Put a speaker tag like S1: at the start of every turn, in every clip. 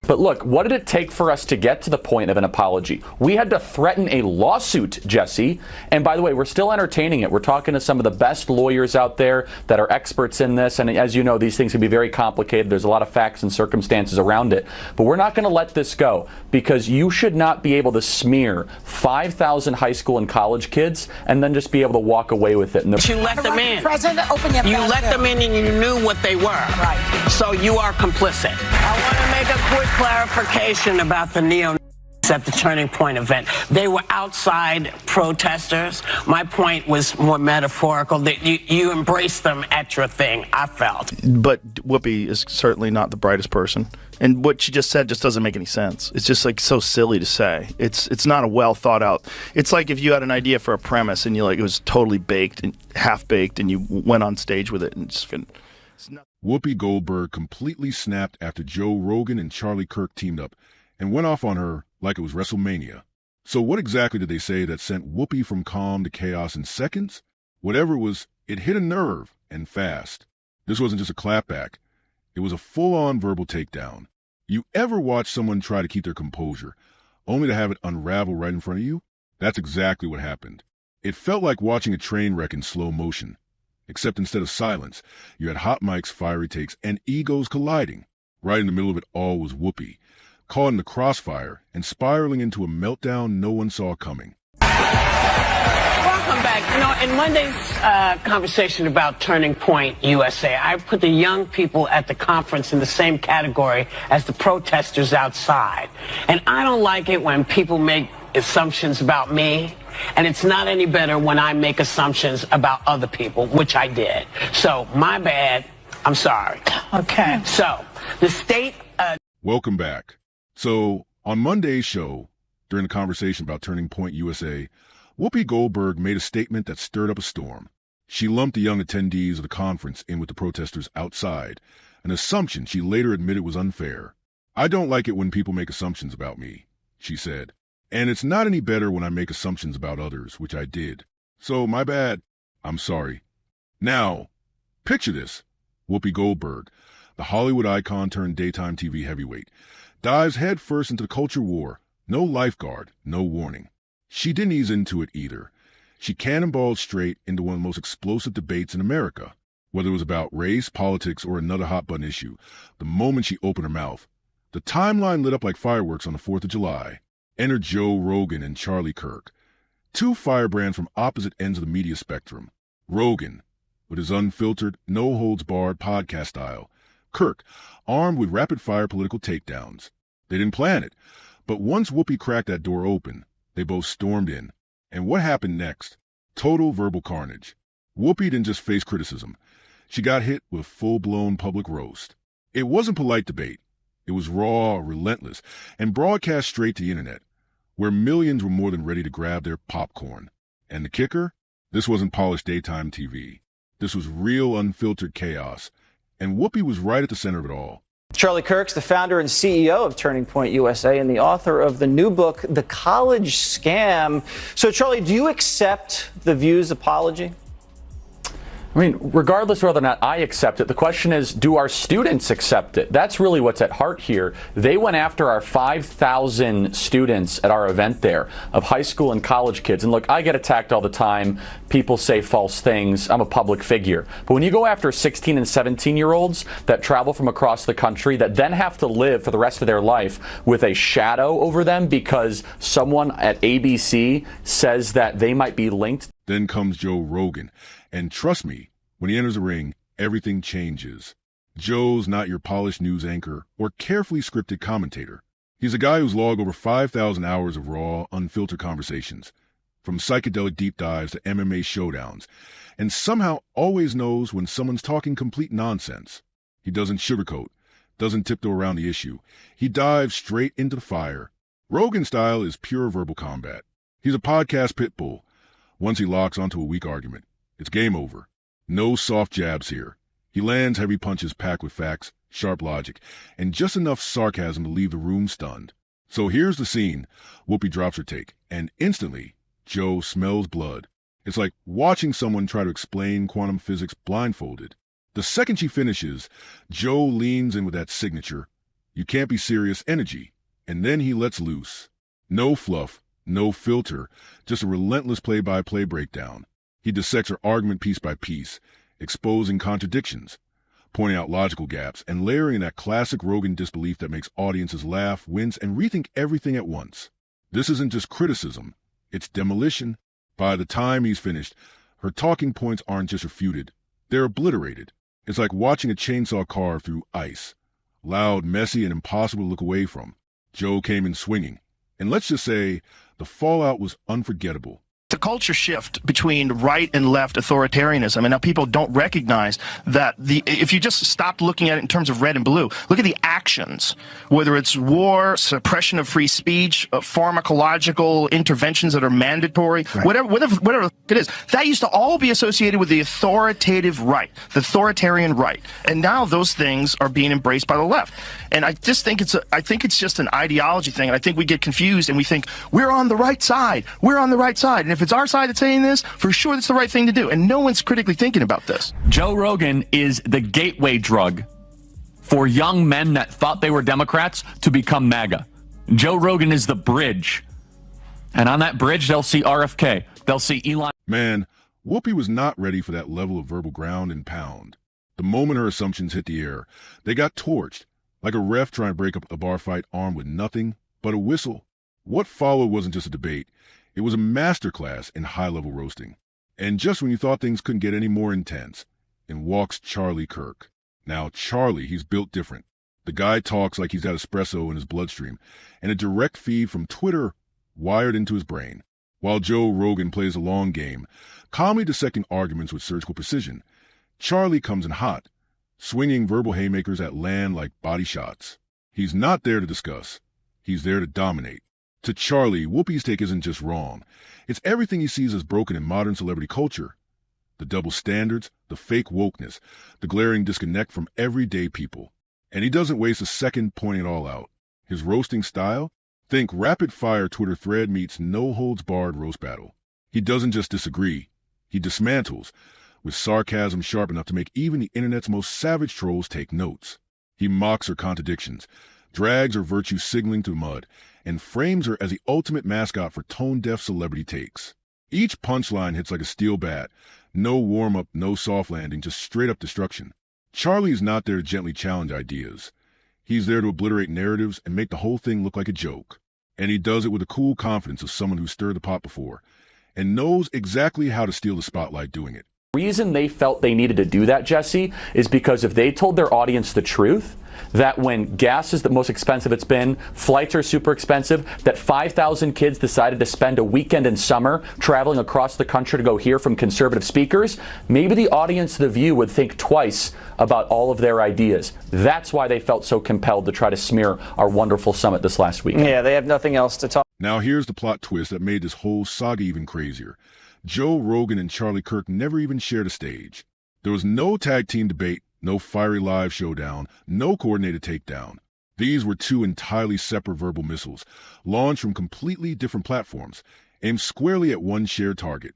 S1: But look, what did it take for us to get to the point of an apology? We had to threaten a lawsuit, Jesse. And by the way, we're still entertaining it. We're talking to some of the best lawyers out there that are experts in this. And as you know, these things can be very complicated. There's a lot of facts and circumstances around it. But we're not going to let this go, because you should not be able to smear 5,000 high school and college kids and then just be able to walk away with it.
S2: You let them in.
S3: President, open your
S2: You let them in and you knew what they were.
S3: Right.
S2: So you are complicit. I want to make a quick clarification about the neo at the Turning Point event. They were outside protesters. My point was more metaphorical, that you embraced them at your thing, I felt.
S4: But Whoopi is certainly not the brightest person. And what she just said just doesn't make any sense. It's just like so silly to say. It's not a well thought out. It's like if you had an idea for a premise and it was totally baked and half baked and you went on stage with it and just it's not.
S5: Whoopi Goldberg completely snapped after Joe Rogan and Charlie Kirk teamed up and went off on her like it was WrestleMania. So what exactly did they say that sent Whoopi from calm to chaos in seconds? Whatever it was, it hit a nerve, and fast. This wasn't just a clapback. It was a full-on verbal takedown. You ever watch someone try to keep their composure, only to have it unravel right in front of you? That's exactly what happened. It felt like watching a train wreck in slow motion. Except instead of silence, you had hot mics, fiery takes, and egos colliding. Right in the middle of it all was Whoopi, caught in the crossfire and spiraling into a meltdown no one saw coming.
S2: Welcome back. In Monday's conversation about Turning Point USA, I put the young people at the conference in the same category as the protesters outside. And I don't like it when people make assumptions about me. And it's not any better when I make assumptions about other people, which I did. So, my bad. I'm sorry.
S3: Okay.
S2: So, the state...
S5: Welcome back. So, on Monday's show, during the conversation about Turning Point USA, Whoopi Goldberg made a statement that stirred up a storm. She lumped the young attendees of the conference in with the protesters outside, an assumption she later admitted was unfair. "I don't like it when people make assumptions about me," she said. "And it's not any better when I make assumptions about others," which I did. So, my bad. I'm sorry. Now, picture this. Whoopi Goldberg, the Hollywood icon turned daytime TV heavyweight, dives headfirst into the culture war. No lifeguard, no warning. She didn't ease into it either. She cannonballed straight into one of the most explosive debates in America. Whether it was about race, politics, or another hot-button issue, the moment she opened her mouth, the timeline lit up like fireworks on the 4th of July. Enter Joe Rogan and Charlie Kirk, two firebrands from opposite ends of the media spectrum. Rogan, with his unfiltered, no-holds-barred podcast style. Kirk, armed with rapid-fire political takedowns. They didn't plan it, but once Whoopi cracked that door open, they both stormed in. And what happened next? Total verbal carnage. Whoopi didn't just face criticism. She got hit with full-blown public roast. It wasn't polite debate. It was raw, relentless, and broadcast straight to the internet, where millions were more than ready to grab their popcorn. And the kicker? This wasn't polished daytime TV. This was real, unfiltered chaos. And Whoopi was right at the center of it all.
S6: Charlie Kirk's the founder and CEO of Turning Point USA and the author of the new book, The College Scam. So, Charlie, do you accept the View's apology?
S1: I mean, regardless of whether or not I accept it, the question is, do our students accept it? That's really what's at heart here. They went after our 5,000 students at our event there of high school and college kids. And look, I get attacked all the time. People say false things. I'm a public figure. But when you go after 16 and 17-year-olds that travel from across the country that then have to live for the rest of their life with a shadow over them because someone at ABC says that they might be linked.
S5: Then comes Joe Rogan. And trust me, when he enters the ring, everything changes. Joe's not your polished news anchor or carefully scripted commentator. He's a guy who's logged over 5,000 hours of raw, unfiltered conversations, from psychedelic deep dives to MMA showdowns, and somehow always knows when someone's talking complete nonsense. He doesn't sugarcoat, doesn't tiptoe around the issue. He dives straight into the fire. Rogan's style is pure verbal combat. He's a podcast pit bull. Once he locks onto a weak argument, it's game over. No soft jabs here. He lands heavy punches packed with facts, sharp logic, and just enough sarcasm to leave the room stunned. So here's the scene. Whoopi drops her take, and instantly, Joe smells blood. It's like watching someone try to explain quantum physics blindfolded. The second she finishes, Joe leans in with that signature, You can't be serious energy. And then he lets loose. No fluff, no filter, just a relentless play-by-play breakdown. He dissects her argument piece by piece, exposing contradictions, pointing out logical gaps, and layering in that classic Rogan disbelief that makes audiences laugh, wince, and rethink everything at once. This isn't just criticism, it's demolition. By the time he's finished, her talking points aren't just refuted, they're obliterated. It's like watching a chainsaw carve through ice. Loud, messy, and impossible to look away from. Joe came in swinging. And let's just say, the fallout was unforgettable.
S4: The culture shift between right and left authoritarianism, and now people don't recognize that if you just stopped looking at it in terms of red and blue, look at the actions, whether it's war, suppression of free speech, pharmacological interventions that are mandatory, whatever it is, that used to all be associated with the authoritative right, the authoritarian right, and now those things are being embraced by the left. And I just think it's just an ideology thing, and I think we get confused and we think we're on the right side, and if it's our side that's saying this, for sure that's the right thing to do. And no one's critically thinking about this.
S1: Joe Rogan is the gateway drug for young men that thought they were Democrats to become MAGA. Joe Rogan is the bridge. And on that bridge, they'll see RFK. They'll see Elon.
S5: Man, Whoopi was not ready for that level of verbal ground and pound. The moment her assumptions hit the air, they got torched, like a ref trying to break up a bar fight armed with nothing but a whistle. What followed wasn't just a debate. It was a masterclass in high-level roasting. And just when you thought things couldn't get any more intense, in walks Charlie Kirk. Now, Charlie, he's built different. The guy talks like he's got espresso in his bloodstream, and a direct feed from Twitter wired into his brain. While Joe Rogan plays a long game, calmly dissecting arguments with surgical precision, Charlie comes in hot, swinging verbal haymakers at land like body shots. He's not there to discuss. He's there to dominate. To Charlie, Whoopi's take isn't just wrong. It's everything he sees as broken in modern celebrity culture. The double standards, the fake wokeness, the glaring disconnect from everyday people. And he doesn't waste a second pointing it all out. His roasting style? Think rapid-fire Twitter thread meets no-holds-barred roast battle. He doesn't just disagree. He dismantles, with sarcasm sharp enough to make even the internet's most savage trolls take notes. He mocks her contradictions, drags her virtue signaling to the mud, and frames her as the ultimate mascot for tone-deaf celebrity takes. Each punchline hits like a steel bat. No warm-up, no soft landing, just straight-up destruction. Charlie is not there to gently challenge ideas. He's there to obliterate narratives and make the whole thing look like a joke. And he does it with the cool confidence of someone who's stirred the pot before and knows exactly how to steal the spotlight doing it.
S1: The reason they felt they needed to do that, Jesse, is because if they told their audience the truth, that when gas is the most expensive it's been, flights are super expensive, that 5,000 kids decided to spend a weekend in summer traveling across the country to go hear from conservative speakers, maybe the audience, The View, would think twice about all of their ideas. That's why they felt so compelled to try to smear our wonderful summit this last weekend.
S6: Yeah, they have nothing else to talk.
S5: Now here's the plot twist that made this whole saga even crazier. Joe Rogan and Charlie Kirk never even shared a stage. There was no tag team debate, no fiery live showdown, no coordinated takedown. These were two entirely separate verbal missiles, launched from completely different platforms, aimed squarely at one shared target,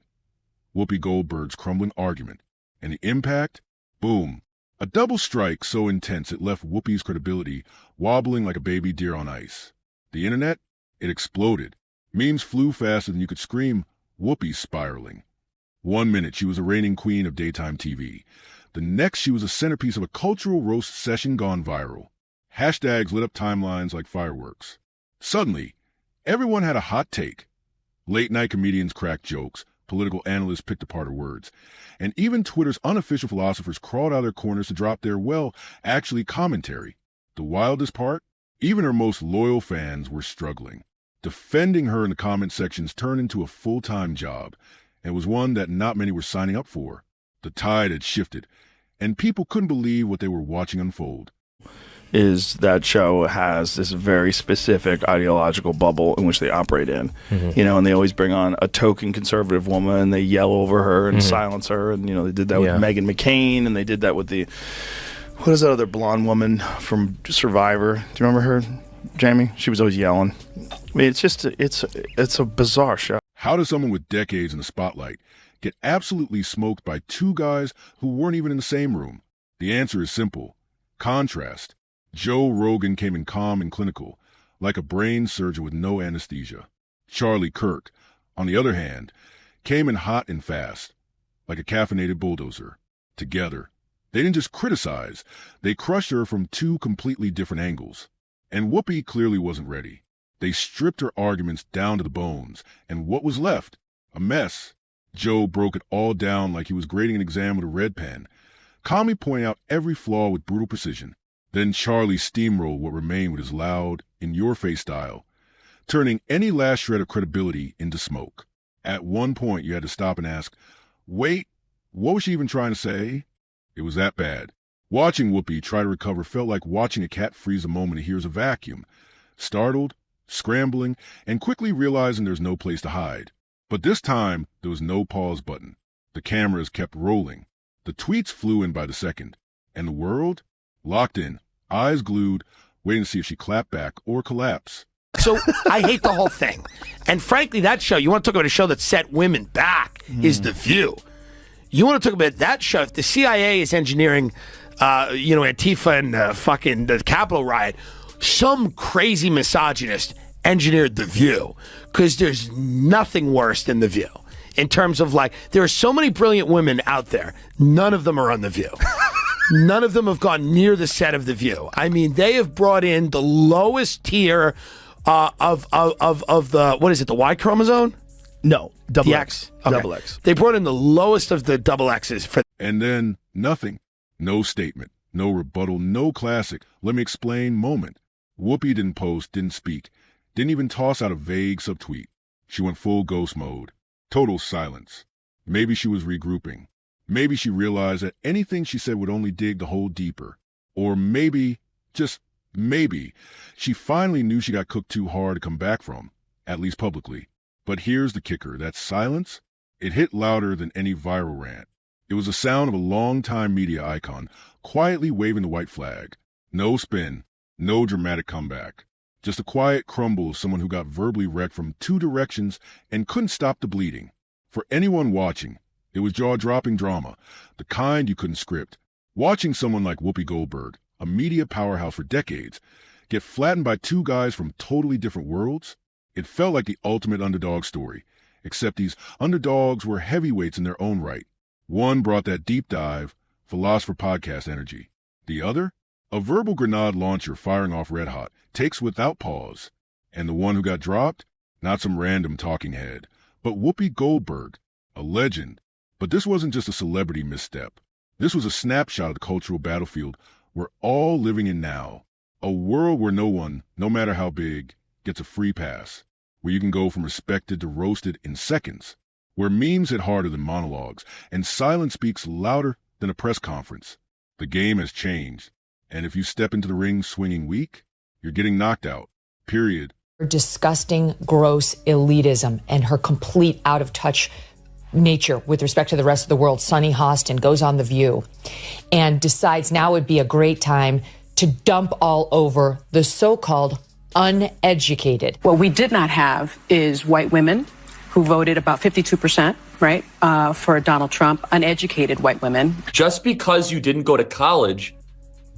S5: Whoopi Goldberg's crumbling argument. And the impact? Boom. A double strike so intense it left Whoopi's credibility wobbling like a baby deer on ice. The internet? It exploded. Memes flew faster than you could scream, Whoopi's spiraling. 1 minute she was a reigning queen of daytime TV. The next she was a centerpiece of a cultural roast session gone viral. Hashtags lit up timelines like fireworks. Suddenly, everyone had a hot take. Late-night comedians cracked jokes, political analysts picked apart her words, and even Twitter's unofficial philosophers crawled out of their corners to drop their, well, actually commentary. The wildest part? Even her most loyal fans were struggling. Defending her in the comment sections turned into a full-time job, and was one that not many were signing up for. The tide had shifted, and people couldn't believe what they were watching unfold.
S4: Is that show has this very specific ideological bubble in which they operate in. You know, and they always bring on a token conservative woman, and they yell over her and silence her, and, you know, they did that with Meghan McCain, and they did that with the, what is that other blonde woman from Survivor? Do you remember her, Jamie? She was always yelling. I mean, it's just, it's a bizarre show.
S5: How does someone with decades in the spotlight get absolutely smoked by two guys who weren't even in the same room? The answer is simple. Contrast. Joe Rogan came in calm and clinical, like a brain surgeon with no anesthesia. Charlie Kirk, on the other hand, came in hot and fast, like a caffeinated bulldozer. Together, they didn't just criticize, they crushed her from two completely different angles. And Whoopi clearly wasn't ready. They stripped her arguments down to the bones, and what was left? A mess. Joe broke it all down like he was grading an exam with a red pen, calmly pointing out every flaw with brutal precision. Then Charlie steamrolled what remained with his loud, in-your-face style, turning any last shred of credibility into smoke. At one point, you had to stop and ask, wait, what was she even trying to say? It was that bad. Watching Whoopi try to recover felt like watching a cat freeze the moment it hears a vacuum, startled, scrambling, and quickly realizing there's no place to hide. But this time, there was no pause button. The cameras kept rolling. The tweets flew in by the second. And the world? Locked in, eyes glued, waiting to see if she clapped back or collapse.
S7: So I hate the whole thing. And frankly, that show, you want to talk about a show that set women back, is The View. You want to talk about that show. If the CIA is engineering, Antifa and fucking the Capitol riot, some crazy misogynist engineered The View, because there's nothing worse than The View. In terms of, like, there are so many brilliant women out there. None of them are on The View. None of them have gone near the set of The View. I mean, they have brought in the lowest tier of the, what is it, the Y chromosome?
S4: No, double
S7: the
S4: X.
S7: Okay.
S4: Double X.
S7: They brought in the lowest of the double X's.
S5: And then nothing. No statement, no rebuttal, no classic, let me explain moment. Whoopi didn't post, didn't speak, didn't even toss out a vague subtweet. She went full ghost mode. Total silence. Maybe she was regrouping. Maybe she realized that anything she said would only dig the hole deeper. Or maybe, just maybe, she finally knew she got cooked too hard to come back from, at least publicly. But here's the kicker, that silence, it hit louder than any viral rant. It was the sound of a long-time media icon quietly waving the white flag. No spin, no dramatic comeback. Just a quiet crumble of someone who got verbally wrecked from two directions and couldn't stop the bleeding. For anyone watching, it was jaw-dropping drama, the kind you couldn't script. Watching someone like Whoopi Goldberg, a media powerhouse for decades, get flattened by two guys from totally different worlds, it felt like the ultimate underdog story, except these underdogs were heavyweights in their own right. One brought that deep dive, philosopher podcast energy. The other, a verbal grenade launcher firing off red hot, takes without pause. And the one who got dropped, not some random talking head, but Whoopi Goldberg, a legend. But this wasn't just a celebrity misstep. This was a snapshot of the cultural battlefield we're all living in now. A world where no one, no matter how big, gets a free pass. Where you can go from respected to roasted in seconds. Where memes hit harder than monologues, and silence speaks louder than a press conference. The game has changed. And if you step into the ring swinging weak, you're getting knocked out. Period.
S8: Her disgusting, gross elitism and her complete out-of-touch nature with respect to the rest of the world. Sunny Hostin goes on The View and decides now would be a great time to dump all over the so-called uneducated.
S9: What we did not have is white women who voted about 52%, right, for Donald Trump, uneducated white women.
S10: Just because you didn't go to college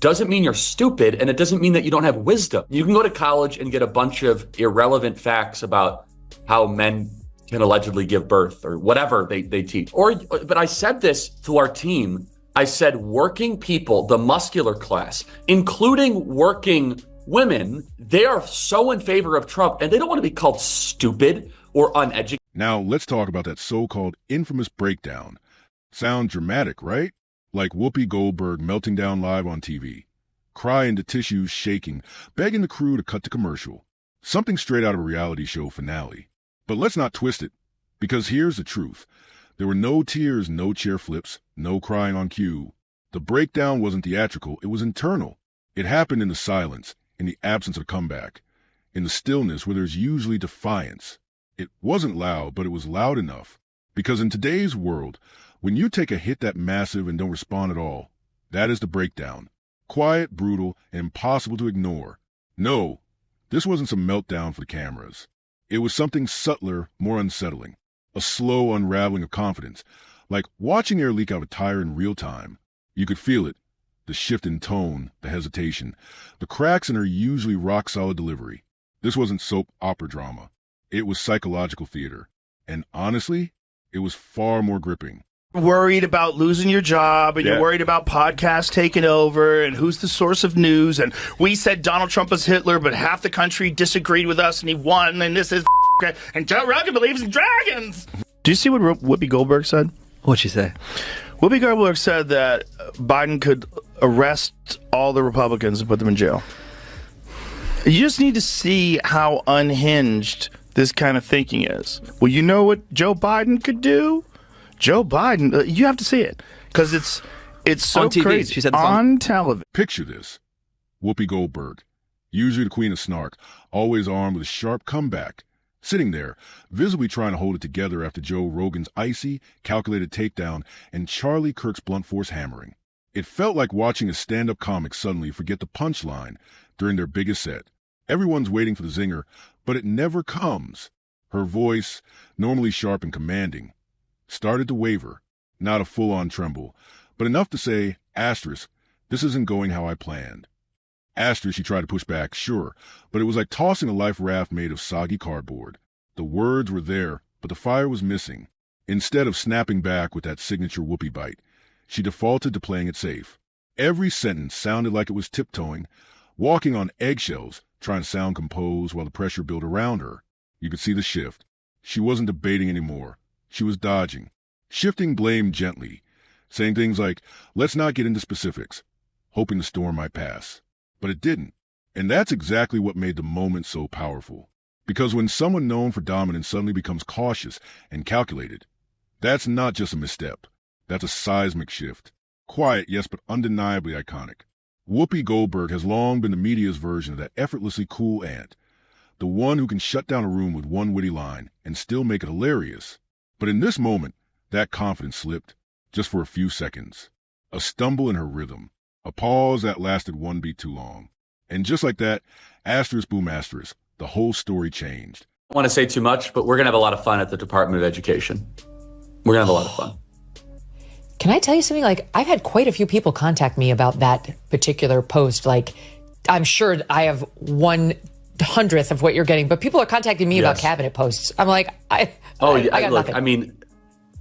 S10: doesn't mean you're stupid, and it doesn't mean that you don't have wisdom. You can go to college and get a bunch of irrelevant facts about how men can allegedly give birth or whatever they teach. But I said this to our team. I said working people, the muscular class, including working women, they are so in favor of Trump, and they don't want to be called stupid or uneducated.
S5: Now let's talk about that so-called infamous breakdown. Sound dramatic, right? Like Whoopi Goldberg melting down live on TV, crying to tissues shaking, begging the crew to cut to commercial. Something straight out of a reality show finale. But let's not twist it, because here's the truth. There were no tears, no chair flips, no crying on cue. The breakdown wasn't theatrical, it was internal. It happened in the silence, in the absence of a comeback, in the stillness where there's usually defiance. It wasn't loud, but it was loud enough. Because in today's world, when you take a hit that massive and don't respond at all, that is the breakdown. Quiet, brutal, and impossible to ignore. No, this wasn't some meltdown for the cameras. It was something subtler, more unsettling. A slow unraveling of confidence, like watching air leak out of a tire in real time. You could feel it. The shift in tone, the hesitation, the cracks in her usually rock-solid delivery. This wasn't soap opera drama. It was psychological theater. And honestly, it was far more gripping.
S4: Worried about losing your job, and you're worried about podcasts taking over, and who's the source of news, and we said Donald Trump was Hitler, but half the country disagreed with us, and he won, and this is and Joe Rogan believes in dragons. Do you see what Whoopi Goldberg said?
S11: What'd she say?
S4: Whoopi Goldberg said that Biden could arrest all the Republicans and put them in jail. You just need to see how unhinged this kind of thinking is. Well, you know what Joe Biden could do? Joe Biden, you have to see it, because it's so
S11: on TV.
S4: crazy.
S11: She said
S4: on television.
S5: Picture this. Whoopi Goldberg, usually the queen of snark, always armed with a sharp comeback, sitting there, visibly trying to hold it together after Joe Rogan's icy, calculated takedown and Charlie Kirk's blunt force hammering. It felt like watching a stand-up comic suddenly forget the punchline during their biggest set. Everyone's waiting for the zinger, but it never comes. Her voice, normally sharp and commanding, started to waver, not a full-on tremble, but enough to say, asterisk, this isn't going how I planned. Asterisk, she tried to push back, sure, but it was like tossing a life raft made of soggy cardboard. The words were there, but the fire was missing. Instead of snapping back with that signature Whoopi bite, she defaulted to playing it safe. Every sentence sounded like it was tiptoeing, walking on eggshells, trying to sound composed while the pressure built around her. You could see the shift. She wasn't debating anymore. She was dodging, shifting blame gently, saying things like, let's not get into specifics, hoping the storm might pass. But it didn't. And that's exactly what made the moment so powerful. Because when someone known for dominance suddenly becomes cautious and calculated, that's not just a misstep. That's a seismic shift. Quiet, yes, but undeniably iconic. Whoopi Goldberg has long been the media's version of that effortlessly cool aunt, the one who can shut down a room with one witty line and still make it hilarious. But in this moment, that confidence slipped, just for a few seconds. A stumble in her rhythm, a pause that lasted one beat too long. And just like that, asterisk boom asterisk, the whole story changed.
S10: I don't want to say too much, but we're going to have a lot of fun at the Department of Education. We're going to have a lot of fun.
S8: Can I tell you something? Like, I've had quite a few people contact me about that particular post. Like, I'm sure I have 1/100th of what you're getting, but people are contacting me about cabinet posts. I'm like, I got nothing.
S10: I mean,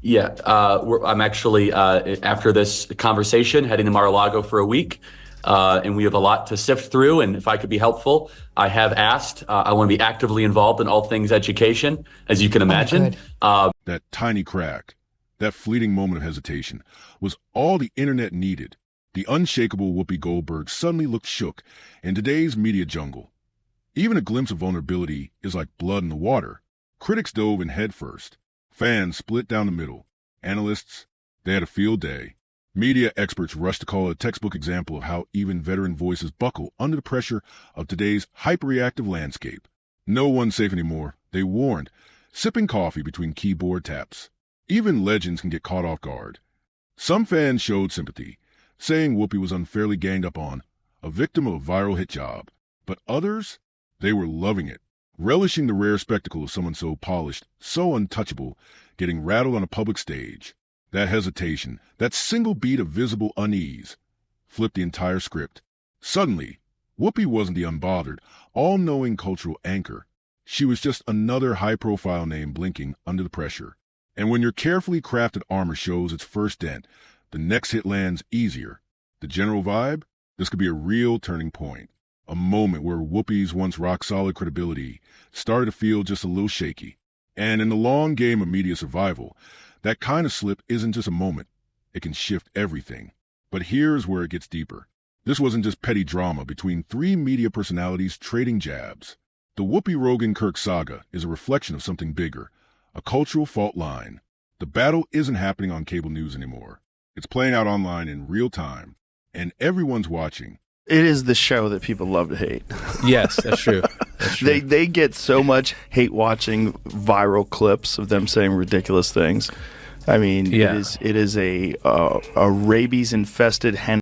S10: yeah, I'm actually, after this conversation, heading to Mar-a-Lago for a week, and we have a lot to sift through, and if I could be helpful, I have asked. I want to be actively involved in all things education, as you can imagine.
S5: That tiny crack, that fleeting moment of hesitation, was all the internet needed. The unshakable Whoopi Goldberg suddenly looked shook in today's media jungle. Even a glimpse of vulnerability is like blood in the water. Critics dove in head first. Fans split down the middle. Analysts, they had a field day. Media experts rushed to call it a textbook example of how even veteran voices buckle under the pressure of today's hyperreactive landscape. No one's safe anymore, they warned, sipping coffee between keyboard taps. Even legends can get caught off guard. Some fans showed sympathy, saying Whoopi was unfairly ganged up on, a victim of a viral hit job. But others, they were loving it, relishing the rare spectacle of someone so polished, so untouchable, getting rattled on a public stage. That hesitation, that single beat of visible unease, flipped the entire script. Suddenly, Whoopi wasn't the unbothered, all-knowing cultural anchor. She was just another high-profile name blinking under the pressure. And when your carefully crafted armor shows its first dent, the next hit lands easier. The general vibe? This could be a real turning point. A moment where Whoopi's once rock-solid credibility started to feel just a little shaky. And in the long game of media survival, that kind of slip isn't just a moment. It can shift everything. But here's where it gets deeper. This wasn't just petty drama between three media personalities trading jabs. The Whoopi Rogan Kirk saga is a reflection of something bigger, a cultural fault line. The battle isn't happening on cable news anymore. It's playing out online in real time, and everyone's watching.
S4: It is the show that people love to hate.
S11: Yes, that's true. That's true.
S4: They get so much hate watching viral clips of them saying ridiculous things. I mean, it is a rabies-infested hen